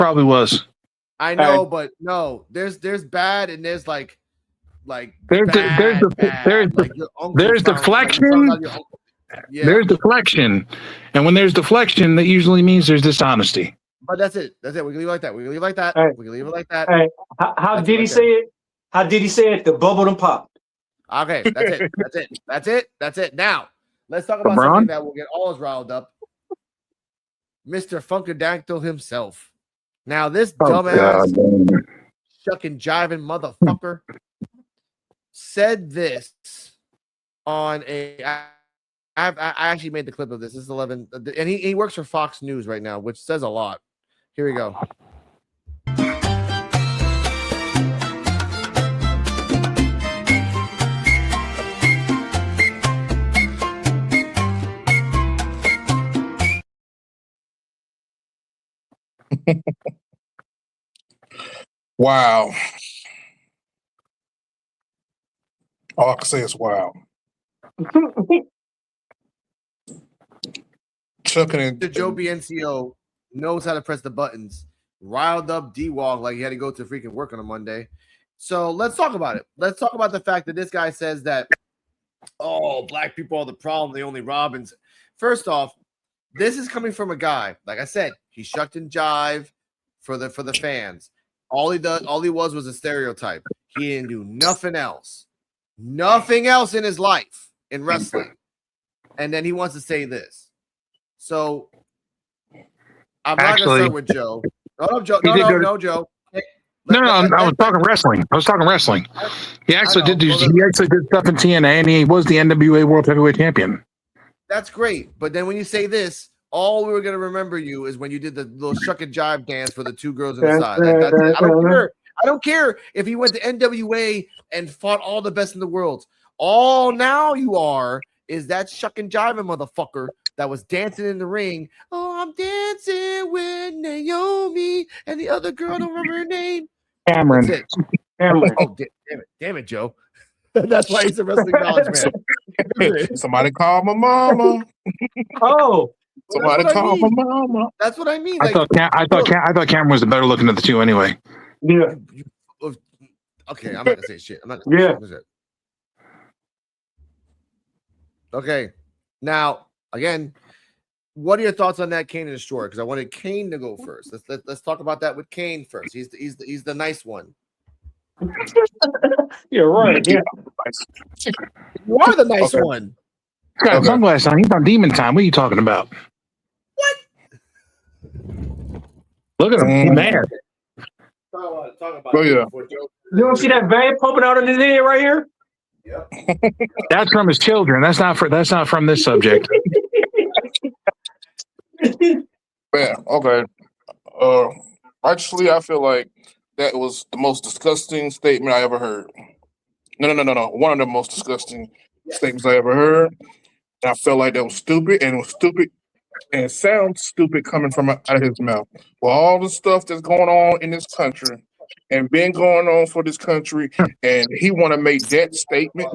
probably was. I know, but no, there's bad and there's like there's deflection. Yeah. There's deflection, and when there's deflection, that usually means there's dishonesty. But that's it. We can leave it like that. We can leave it like that. Hey. We can leave it like that. Hey, how did he say it? How did he say it? The bubble and pop. Okay, that's it. Now, let's talk about something that will get all us riled up. Mr. Funkadactyl himself. Now, this dumbass, shucking, jiving motherfucker said this on a. I actually made the clip of this. This is 11, and he works for Fox News right now, which says a lot. Here we go. Wow. All I can say is wow. Chucking in. The Joe BNCO knows how to press the buttons. Riled up D-Walk like he had to go to freaking work on a Monday. So let's talk about it. Let's talk about the fact that this guy says that, oh, black people are the problem. They only robins. First off, this is coming from a guy. Like I said, he shucked and jive for the fans. All he was a stereotype. He didn't do nothing else. Nothing else in his life in wrestling. And then he wants to say this. So I'm not gonna start with Joe. No, Joe. No, Joe. Hey, I was talking wrestling. He actually did stuff in TNA, and he was the NWA World Heavyweight Champion. That's great. But then when you say this, all we were gonna remember you is when you did the little shuck and jive dance for the two girls on the side. That's it. I don't care if he went to NWA and fought all the best in the world. All now you are is that shuck and jiving motherfucker that was dancing in the ring. Oh, I'm dancing with Naomi and the other girl. I don't remember her name. Cameron. Cameron. Oh, damn it, Joe. That's why he's a wrestling knowledge man. Somebody call my mama. Oh, somebody call my mama. That's what I mean. I thought Cameron was the better looking of the two anyway. Yeah. Okay, I'm not gonna say shit. I'm not. Yeah. Okay, now again, what are your thoughts on that Kane and Destroyer? Because I wanted Kane to go first. Let's talk about that with Kane first. He's the nice one. You're right. Yeah. You are the nice one. He's got sunglasses on. He's on demon time. What are you talking about? What? Look at him, man. Talk about oh yeah. You don't see that vein pumping out in his head right here? Yep. That's from his children. That's not from this subject. Yeah, okay. Actually, I feel like that was the most disgusting statement I ever heard. No. One of the most disgusting statements I ever heard. And I felt like that was stupid, and it was stupid, and it sounds stupid coming from out of his mouth. Well, all the stuff that's going on in this country and been going on for this country, and he want to make that statement.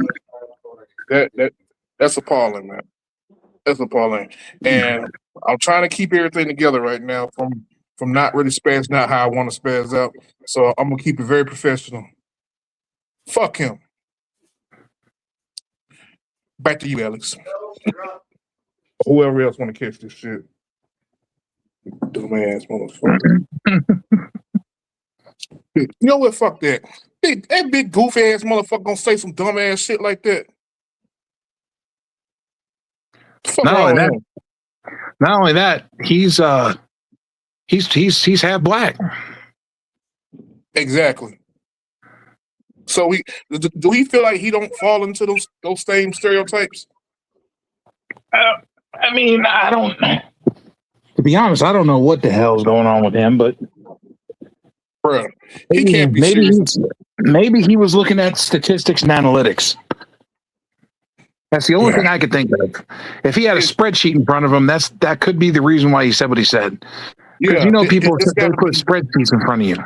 That's appalling, man. That's appalling. And I'm trying to keep everything together right now from not really spazzing out how I want to spazz out. So I'm gonna keep it very professional. Fuck him. Back to you, Alex. Whoever else want to catch this shit. Dumbass motherfucker. You know what? Fuck that. That big goofy ass motherfucker gonna say some dumb ass shit like that. Not only that, he's half black. Exactly. So do he feel like he don't fall into those same stereotypes? I mean, I don't. To be honest, I don't know what the hell's going on with him, but bruh, he can't be serious. Maybe he was looking at statistics and analytics. That's the only thing I could think of. If he had a spreadsheet in front of him, that could be the reason why he said what he said. Because people they put spreadsheets in front of you.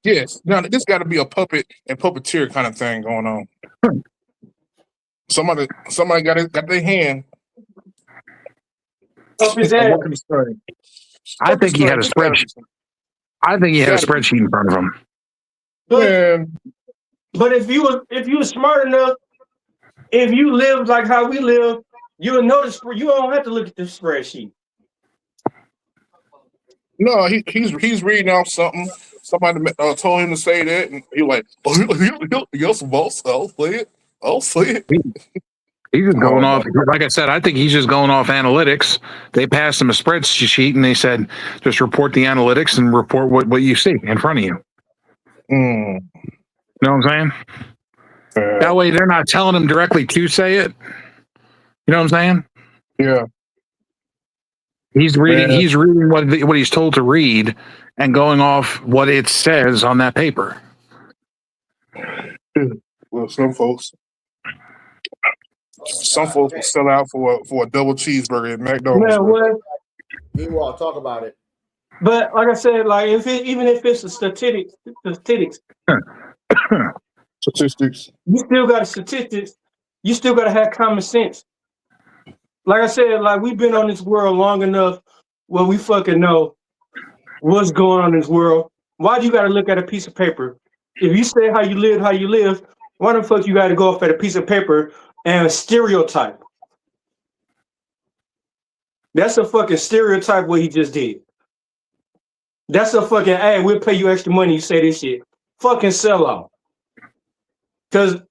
Yes. Now this got to be a puppet and puppeteer kind of thing going on. Somebody got their hand. I think he had a spreadsheet. I think he had a spreadsheet in front of him. But if you were smart enough, if you live like how we live, you would notice. You don't have to look at the spreadsheet. No, he's reading off something. Somebody told him to say that, and he like, yes, boss. I'll say it. I'll say it. He's just going off. Like I said, I think he's just going off analytics. They passed him a spreadsheet, and they said, just report the analytics and report what you see in front of you. You know what I'm saying? That way, they're not telling him directly to say it. You know what I'm saying? Yeah. He's reading. Yeah. He's reading what he's told to read, and going off what it says on that paper. Well, some folks will sell out for a double cheeseburger at McDonald's. Yeah, well, meanwhile, talk about it. But like I said, like even if it's a statistics, you still got statistics. You still got to have common sense. Like I said, like we've been on this world long enough where we fucking know what's going on in this world. Why do you got to look at a piece of paper? If you say how you live, why the fuck you got to go off at a piece of paper and stereotype? That's a fucking stereotype what he just did. That's a fucking, hey, we'll pay you extra money, you say this shit. Fucking sellout. Because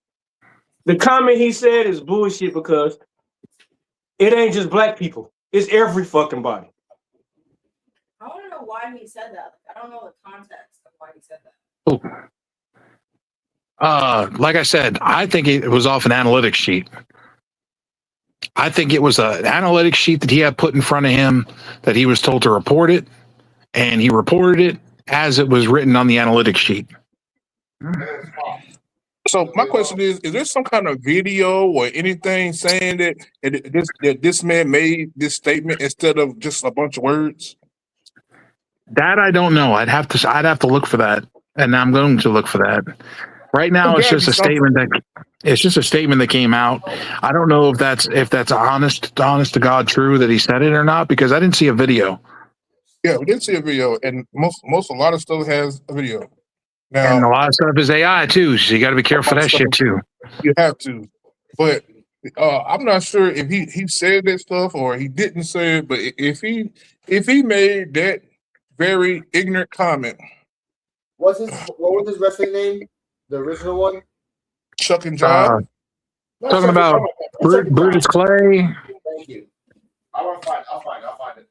the comment he said is bullshit because it ain't just black people. It's every fucking body. I want to know why he said that. I don't know the context of why he said that. Like I said, I think it was off an analytics sheet. I think it was an analytics sheet that he had put in front of him that he was told to report it, and he reported it as it was written on the analytics sheet. So my question is there some kind of video or anything saying that this man made this statement instead of just a bunch of words? That I don't know. I'd have to look for that, and I'm going to look for that. Right now, it's just a statement that came out. I don't know if that's honest to God true that he said it or not, because I didn't see a video. Yeah, we did see a video, and a lot of stuff has a video. Now, and a lot of stuff is AI too, so you got to be careful of that shit too. You have to, but I'm not sure if he said that stuff or he didn't say it. But if he made that very ignorant comment, what was his wrestling name? The original one? Chuck and John. Talking about Brodus Clay. Thank you. I'll find it.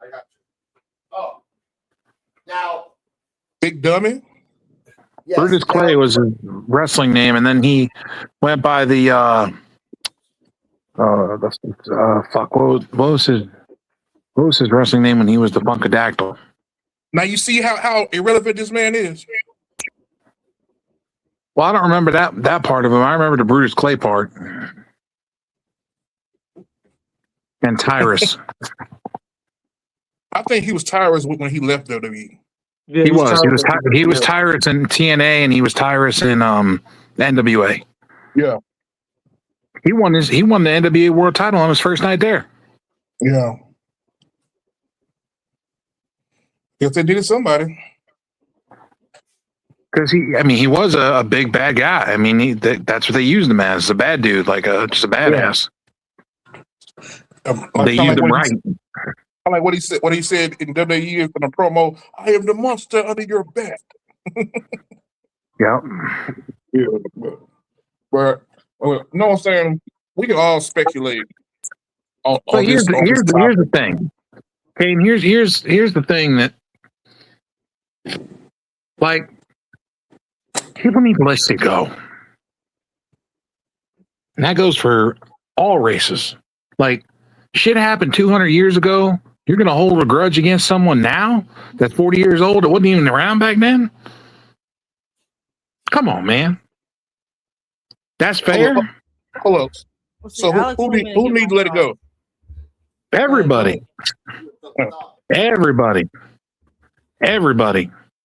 I got you. Oh, now Big Dummy. Yes, Brodus Clay was his wrestling name, and then he went by the what was his wrestling name when he was the Funkadactyl? Now you see how irrelevant this man is. Well, I don't remember that part of him. I remember the Brodus Clay part. And Tyrus. I think he was Tyrus when he left WWE. Yeah, he was Tyrus in TNA, and he was Tyrus in NWA. Yeah. He won the NWA World Title on his first night there. Yeah. Guess they did it somebody. Because he was a big bad guy. I mean, that's what they used him as, a bad dude, like just a badass. They used him right. I like what he said in WWE in the promo. I am the monster under your back. Yeah. Yeah. But no, I'm saying we can all speculate. Here's the thing. Okay, and here's the thing that, like, people need to let it go. And that goes for all races. Like, shit happened 200 years ago. You're going to hold a grudge against someone now that's 40 years old that wasn't even around back then? Come on, man. That's fair? Hold up. So who needs to let it go? Everybody. Everybody.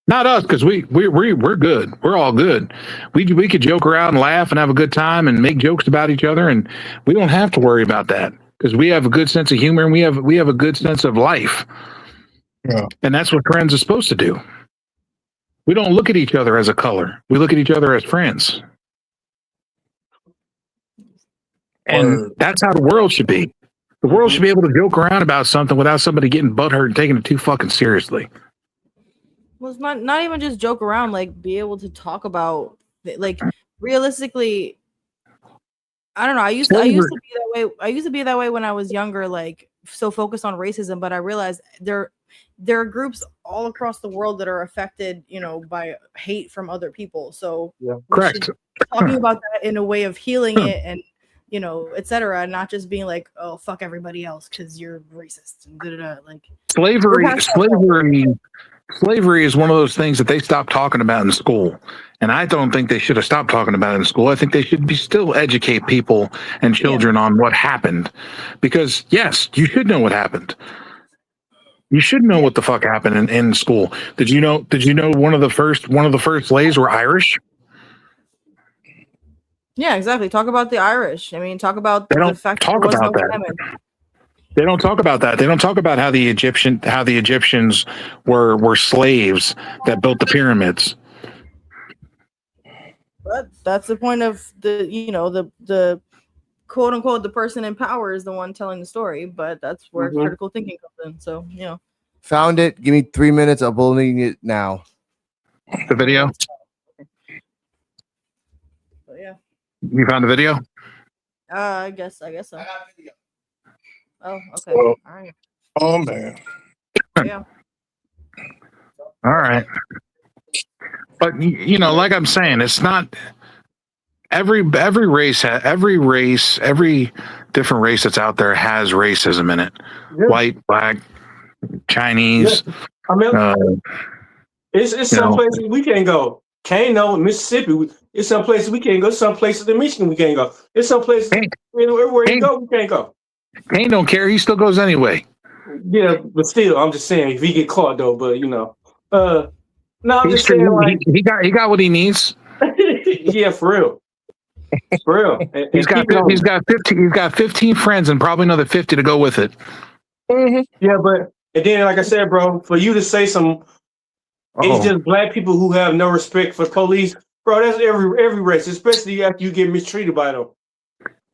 Not us, because we're good. We're all good. We could joke around and laugh and have a good time and make jokes about each other, and we don't have to worry about that because we have a good sense of humor and we have a good sense of life. Yeah. And that's what friends are supposed to do. We don't look at each other as a color. We look at each other as friends. And that's how the world should be. The world should be able to joke around about something without somebody getting butthurt and taking it too fucking seriously. Well, it's not even just joke around, like be able to talk about, like, realistically. I don't know. I used to be that way. I used to be that way when I was younger, like so focused on racism. But I realized there are groups all across the world that are affected, by hate from other people. So correct. Talking about that in a way of healing it and etc. Not just being like, oh fuck everybody else because you're racist and like Slavery is one of those things that they stopped talking about in school. And I don't think they should have stopped talking about it in school. I think they should still educate people and children on what happened. Because yes, you should know what happened. You should know what the fuck happened in school. Did you know one of the first slaves were Irish? Yeah, exactly. Talk about the Irish. I mean, talk about the fact talk about that. They don't talk about that. They don't talk about how the Egyptians were slaves that built the pyramids. But that's the point of the quote unquote the person in power is the one telling the story. But that's where critical thinking comes in. So found it. Give me 3 minutes. I'm uploading it now. The video. But yeah. You found the video? I guess so. I got video. Oh, okay. Well, all right. Oh man. Yeah. All right. But like I'm saying, it's not every race, every different race that's out there has racism in it. Yeah. White, black, Chinese. Yeah. I mean, it's some places we can't go. Kano, Mississippi. It's some places we can't go. Some places in Michigan we can't go. It's some places everywhere you go we can't go. Kane don't care. He still goes anyway. Yeah, but still, I'm just saying if he get caught though. But no, I'm just saying like he got what he needs. Yeah, for real. For real. And he's got 15 friends and probably another 50 to go with it. Mm-hmm. Yeah, but and then like I said, bro, for you to say it's just black people who have no respect for police, bro. That's every race, especially after you get mistreated by them.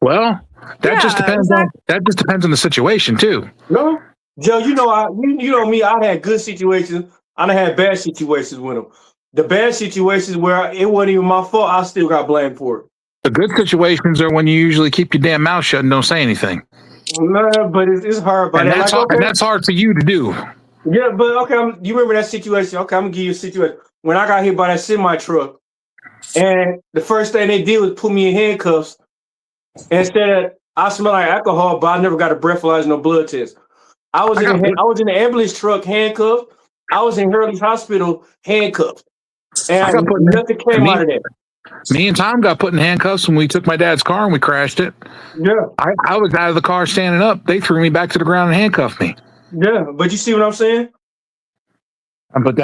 Well, that just depends on the situation too. No, Joe, you know me. I've had good situations. I done had bad situations with them. The bad situations where it wasn't even my fault, I still got blamed for it. The good situations are when you usually keep your damn mouth shut and don't say anything. No, but it's hard. And that's hard for you to do. Yeah, but okay, you remember that situation? Okay, I'm gonna give you a situation. When I got hit by that semi truck, and the first thing they did was put me in handcuffs and said I smell like alcohol, but I never got a breathalyzer, no blood test. I was in the ambulance truck handcuffed. I was in Hurley Hospital handcuffed, and nothing came out of that. Me and Tom got put in handcuffs when we took my dad's car and we crashed it. Yeah, I was out of the car standing up. They threw me back to the ground and handcuffed me. Yeah, but you see what I'm saying? But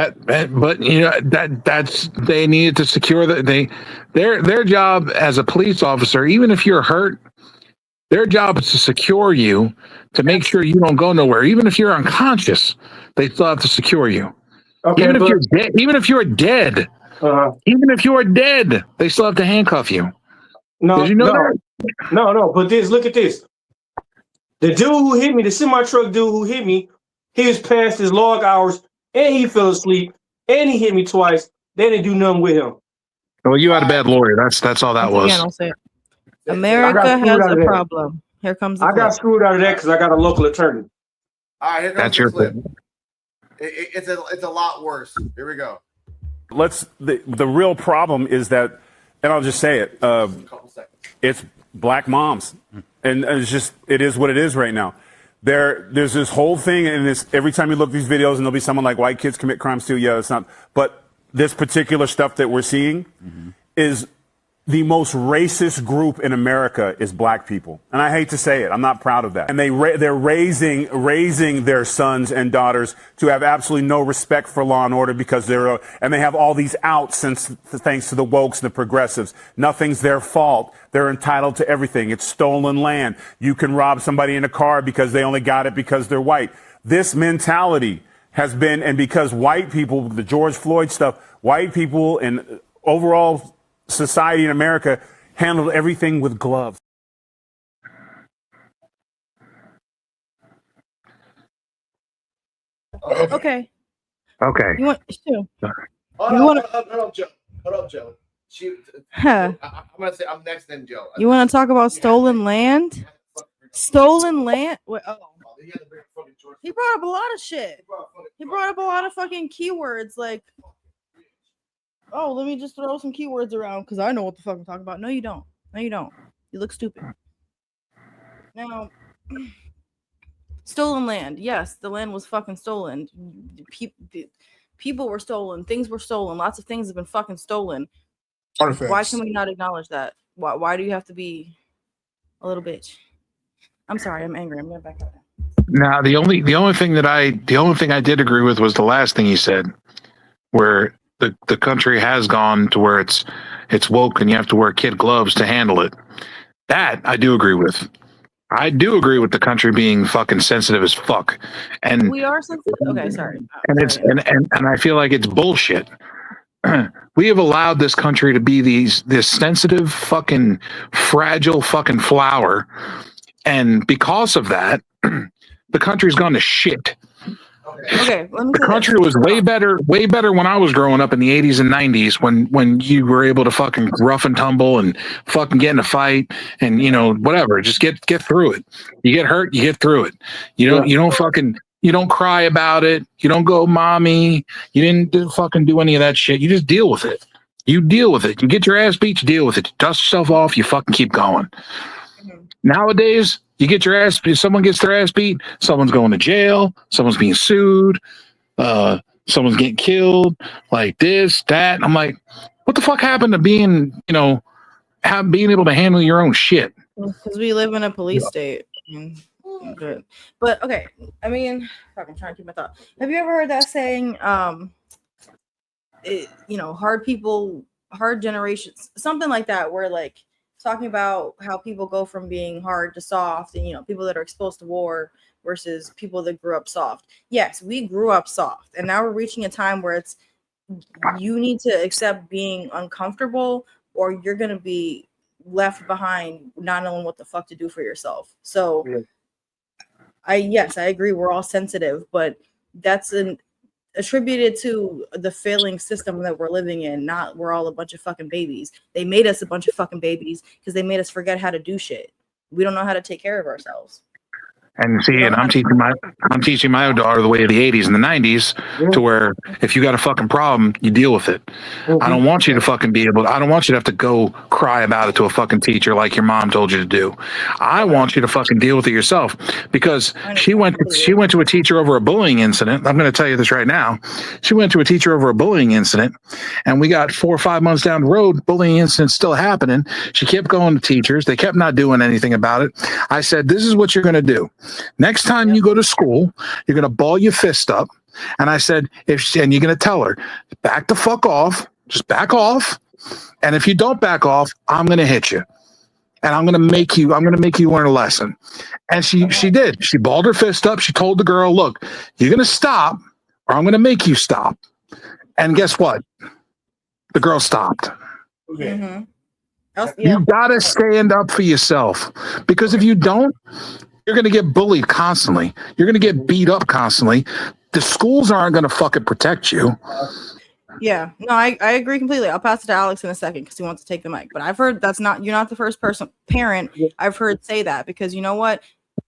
that's they needed to secure their job as a police officer. Even if you're hurt, their job is to secure you to make sure you don't go nowhere. Even if you're unconscious, they still have to secure you. Okay, even if you're dead, even if you are dead, they still have to handcuff you. No, did you know that? No. But look at this. The dude who hit me, the semi-truck dude who hit me, he was past his log hours and he fell asleep and he hit me twice. They didn't do nothing with him. Well, you had a bad lawyer. That's all that was. Yeah, don't say it. America has a problem. Here comes the I got screwed out of that because I got a local attorney. All right, here comes the clip. It's a lot worse. Here we go. The real problem is that, and I'll just say it, it's black moms. And it is what it is right now. There's this whole thing, and every time you look at these videos, and there'll be someone like white kids commit crimes too. Yeah, it's not. But this particular stuff that we're seeing is the most racist group in America is black people. And I hate to say it. I'm not proud of that. And they're raising their sons and daughters to have absolutely no respect for law and order because and they have all these outs thanks to the wokes and the progressives. Nothing's their fault. They're entitled to everything. It's stolen land. You can rob somebody in a car because they only got it because they're white. This mentality has been, and because white people, the George Floyd stuff, white people and overall society in America handled everything with gloves. Okay. Okay. You want Stu? Hold up, Joe. Hold up, Joe. Huh. I'm gonna say I'm next, then Joe. You want to talk about stolen land? Stolen land? Wait, oh. He brought up a lot of shit. He brought up a lot of fucking keywords like, oh, let me just throw some keywords around because I know what the fuck I'm talking about. No, you don't. No, you don't. You look stupid. Now, stolen land. Yes, the land was fucking stolen. People were stolen. Things were stolen. Lots of things have been fucking stolen. Artifacts. Why can we not acknowledge that? Why do you have to be a little bitch? I'm sorry. I'm angry. I'm gonna back up. Now the only thing I did agree with was the last thing he said, where the country has gone to where it's woke and you have to wear kid gloves to handle it. That I do agree with. I do agree with the country being fucking sensitive as fuck. And we are sensitive. Okay, sorry. And it's and I feel like it's bullshit. We have allowed this country to be this sensitive fucking fragile fucking flower, and because of that, the country's gone to shit. Okay, let me the country was way better when I was growing up in the 80s and 90s when you were able to fucking rough and tumble and fucking get in a fight and whatever, just get through it. You get hurt, you get through it. You don't cry about it. You don't go, mommy. You didn't fucking do any of that shit. You just deal with it. You deal with it. You get your ass beat, you deal with it. You dust yourself off, you fucking keep going. Nowadays, you get your ass, if someone gets their ass beat, someone's going to jail, someone's being sued, someone's getting killed, like this, that. I'm like, what the fuck happened to being, being able to handle your own shit? Because we live in a police state. Good. But okay, I mean, fuck, I'm trying to keep my thought. Have you ever heard that saying, hard people, hard generations, something like that, where like talking about how people go from being hard to soft and, people that are exposed to war versus people that grew up soft. Yes, we grew up soft and now we're reaching a time where it's, you need to accept being uncomfortable or you're going to be left behind not knowing what the fuck to do for yourself. So I agree. We're all sensitive, but that's attributed to the failing system that we're living in. Not we're all a bunch of fucking babies. They made us a bunch of fucking babies because they made us forget how to do shit. We don't know how to take care of ourselves. And see, and I'm teaching my daughter the way of the 80s and the 90s to where if you got a fucking problem, you deal with it. I don't want you to fucking I don't want you to have to go cry about it to a fucking teacher like your mom told you to do. I want you to fucking deal with it yourself because she went to a teacher over a bullying incident. I'm going to tell you this right now. She went to a teacher over a bullying incident and we got 4 or 5 months down the road, bullying incident's still happening. She kept going to teachers. They kept not doing anything about it. I said, this is what you're going to do. Next time you go to school, you're going to ball your fist up. And I said, and you're going to tell her, back the fuck off, just back off. And if you don't back off, I'm going to hit you. And I'm going to make you learn a lesson. And she did. She balled her fist up. She told the girl, look, you're going to stop or I'm going to make you stop. And guess what? The girl stopped. Mm-hmm. You got to stand up for yourself because if you don't, you're going to get bullied constantly. You're going to get beat up constantly. The schools aren't going to fucking protect you. Yeah, no, I agree completely. I'll pass it to Alex in a second because he wants to take the mic. But I've heard you're not the first parent I've heard say that because you know what?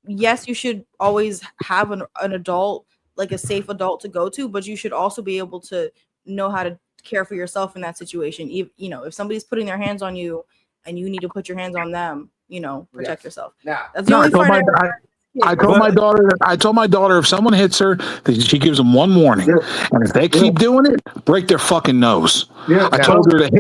Yes, you should always have an adult, like a safe adult to go to, but you should also be able to know how to care for yourself in that situation. If somebody's putting their hands on you and you need to put your hands on them, protect yourself. That's the only part I told my daughter if someone hits her, she gives them one warning. And if they keep doing it, break their fucking nose. I told her to hit